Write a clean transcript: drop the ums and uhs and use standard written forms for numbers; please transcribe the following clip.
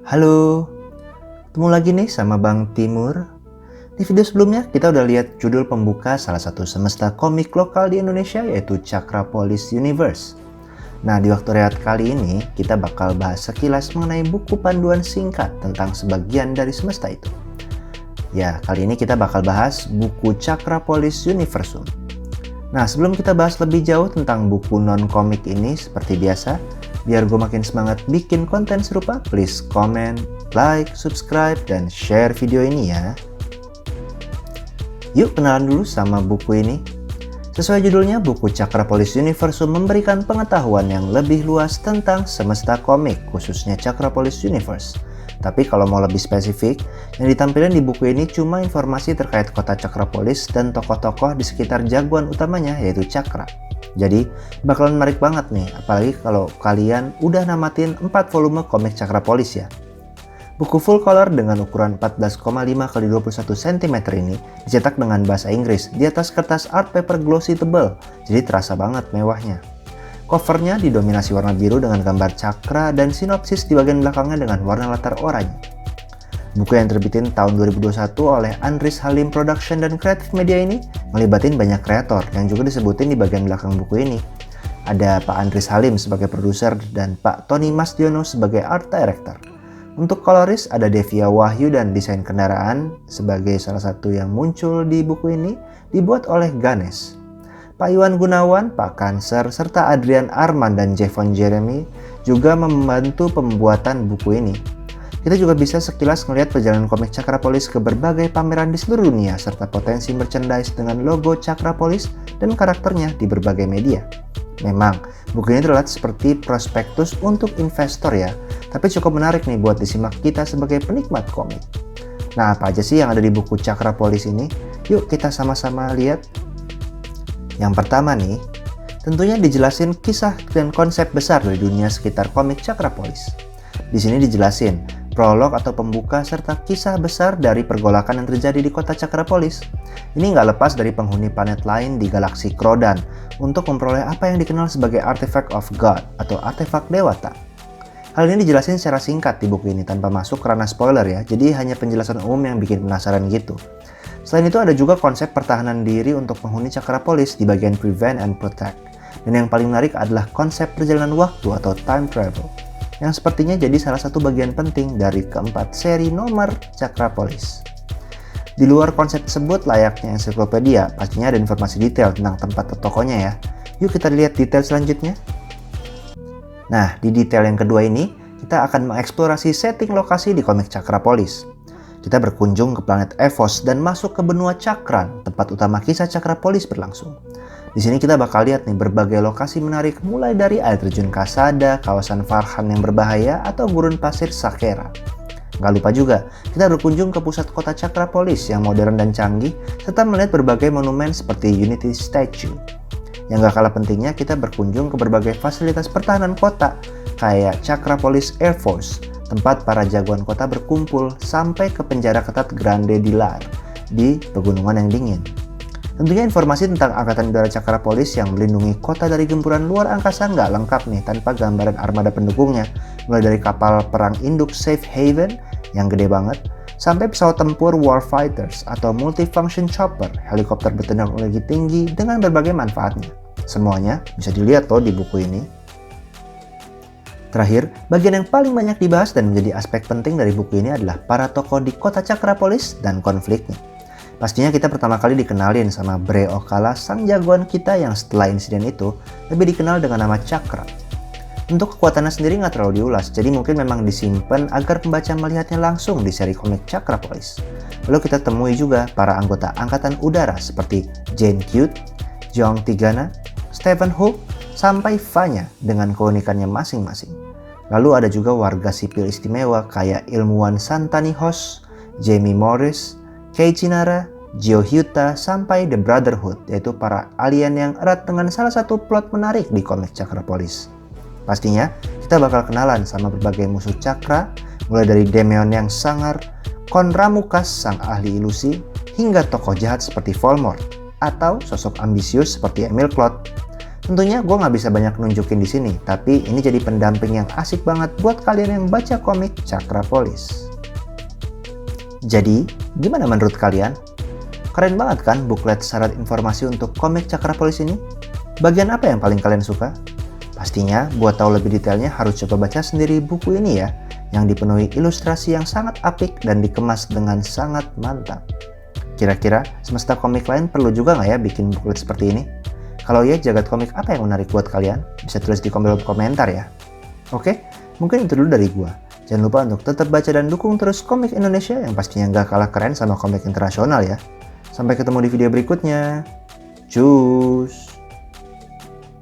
Halo, ketemu lagi nih sama Bang Timur. Di video sebelumnya kita udah lihat judul pembuka salah satu semesta komik lokal di Indonesia yaitu Chakrapolis Universe. Nah, di waktu rehat kali ini kita bakal bahas sekilas mengenai buku panduan singkat tentang sebagian dari semesta itu. Ya, kali ini kita bakal bahas buku Chakrapolis Universum. Nah, sebelum kita bahas lebih jauh tentang buku non-komik ini, seperti biasa, biar gue makin semangat bikin konten serupa, please comment, like, subscribe, dan share video ini ya. Yuk kenalan dulu sama buku ini. Sesuai judulnya, buku Chakrapolis Universum memberikan pengetahuan yang lebih luas tentang semesta komik, khususnya Chakrapolis Universe. Tapi kalau mau lebih spesifik, yang ditampilkan di buku ini cuma informasi terkait kota Chakrapolis dan tokoh-tokoh di sekitar jagoan utamanya yaitu Chakra. Jadi bakalan menarik banget nih, apalagi kalau kalian udah namatin 4 volume komik Chakrapolis ya. Buku full color dengan ukuran 14,5 x 21 cm ini dicetak dengan bahasa Inggris di atas kertas art paper glossy tebal, jadi terasa banget mewahnya. Covernya didominasi warna biru dengan gambar cakra dan sinopsis di bagian belakangnya dengan warna latar oranye. Buku yang terbitin tahun 2021 oleh Andris Halim Production dan Creative Media ini ngelibatin banyak kreator yang juga disebutin di bagian belakang buku ini. Ada Pak Andris Halim sebagai produser dan Pak Tony Masdiono sebagai art director. Untuk koloris ada Devia Wahyu dan desain kendaraan sebagai salah satu yang muncul di buku ini dibuat oleh Ganesh. Pak Iwan Gunawan, Pak Kanser, serta Adrian Arman dan Jevon Jeremy juga membantu pembuatan buku ini. Kita juga bisa sekilas melihat perjalanan komik Chakrapolis ke berbagai pameran di seluruh dunia serta potensi merchandise dengan logo Chakrapolis dan karakternya di berbagai media. Memang, buku ini terlihat seperti prospektus untuk investor ya, tapi cukup menarik nih buat disimak kita sebagai penikmat komik. Nah, apa aja sih yang ada di buku Chakrapolis ini? Yuk kita sama-sama lihat. Yang pertama nih, tentunya dijelasin kisah dan konsep besar dari dunia sekitar komik Chakrapolis. Di sini dijelasin prolog atau pembuka serta kisah besar dari pergolakan yang terjadi di kota Chakrapolis. Ini nggak lepas dari penghuni planet lain di galaksi Krodan untuk memperoleh apa yang dikenal sebagai Artifact of God atau artefak dewata. Hal ini dijelasin secara singkat di buku ini tanpa masuk ke ranah spoiler ya, jadi hanya penjelasan umum yang bikin penasaran gitu. Selain itu ada juga konsep pertahanan diri untuk penghuni Chakrapolis di bagian Prevent and Protect. Dan yang paling menarik adalah konsep perjalanan waktu atau time travel, yang sepertinya jadi salah satu bagian penting dari keempat seri nomor Chakrapolis. Di luar konsep tersebut layaknya ensiklopedia, pastinya ada informasi detail tentang tempat atau tokohnya ya. Yuk kita lihat detail selanjutnya. Nah, di detail yang kedua ini, kita akan mengeksplorasi setting lokasi di komik Chakrapolis. Kita berkunjung ke planet Evos dan masuk ke benua Chakran, tempat utama kisah Chakrapolis berlangsung. Di sini kita bakal lihat nih berbagai lokasi menarik mulai dari air terjun Kasada, kawasan Farhan yang berbahaya, atau gurun pasir Sakera. Gak lupa juga, kita berkunjung ke pusat kota Chakrapolis yang modern dan canggih, serta melihat berbagai monumen seperti Unity Statue. Yang gak kalah pentingnya, kita berkunjung ke berbagai fasilitas pertahanan kota, kayak Chakrapolis Air Force, tempat para jagoan kota berkumpul, sampai ke penjara ketat Grande Dilar di pegunungan yang dingin. Tentunya informasi tentang Angkatan Udara Chakrapolis yang melindungi kota dari gempuran luar angkasa nggak lengkap nih tanpa gambaran armada pendukungnya, mulai dari kapal perang induk Safe Haven yang gede banget, sampai pesawat tempur Warfighters atau Multifunction Chopper, helikopter berteknologi tinggi dengan berbagai manfaatnya. Semuanya bisa dilihat loh di buku ini. Terakhir, bagian yang paling banyak dibahas dan menjadi aspek penting dari buku ini adalah para tokoh di kota Chakrapolis dan konfliknya. Pastinya kita pertama kali dikenalin sama Bre Okala, sang jagoan kita yang setelah insiden itu lebih dikenal dengan nama Chakra. Untuk kekuatannya sendiri nggak terlalu diulas, jadi mungkin memang disimpan agar pembaca melihatnya langsung di seri komik Chakrapolis. Lalu kita temui juga para anggota Angkatan Udara seperti Jane Cute, Jong Tigana, Stephen Hook, sampai Vanya dengan keunikannya masing-masing. Lalu ada juga warga sipil istimewa kayak ilmuwan Santani Hosh, Jamie Morris, Kei Chinara, Gio Hyuta, sampai The Brotherhood, yaitu para alien yang erat dengan salah satu plot menarik di komik Chakrapolis. Pastinya kita bakal kenalan sama berbagai musuh Chakra, mulai dari Demeon yang sangar, Kon Ramukas sang ahli ilusi, hingga tokoh jahat seperti Voldemort, atau sosok ambisius seperti Emil Clot. Tentunya gue nggak bisa banyak nunjukin di sini, tapi ini jadi pendamping yang asik banget buat kalian yang baca komik Cakrapolis. Jadi, gimana menurut kalian? Keren banget kan buklet syarat informasi untuk komik Cakrapolis ini? Bagian apa yang paling kalian suka? Pastinya, buat tahu lebih detailnya harus coba baca sendiri buku ini ya, yang dipenuhi ilustrasi yang sangat apik dan dikemas dengan sangat mantap. Kira-kira Semesta Komik lain perlu juga nggak ya bikin buklet seperti ini? Kalau iya, jagat komik apa yang menarik buat kalian? Bisa tulis di kolom komentar ya. Oke, mungkin itu dulu dari gua. Jangan lupa untuk tetap baca dan dukung terus komik Indonesia yang pastinya nggak kalah keren sama komik internasional ya. Sampai ketemu di video berikutnya. Cus!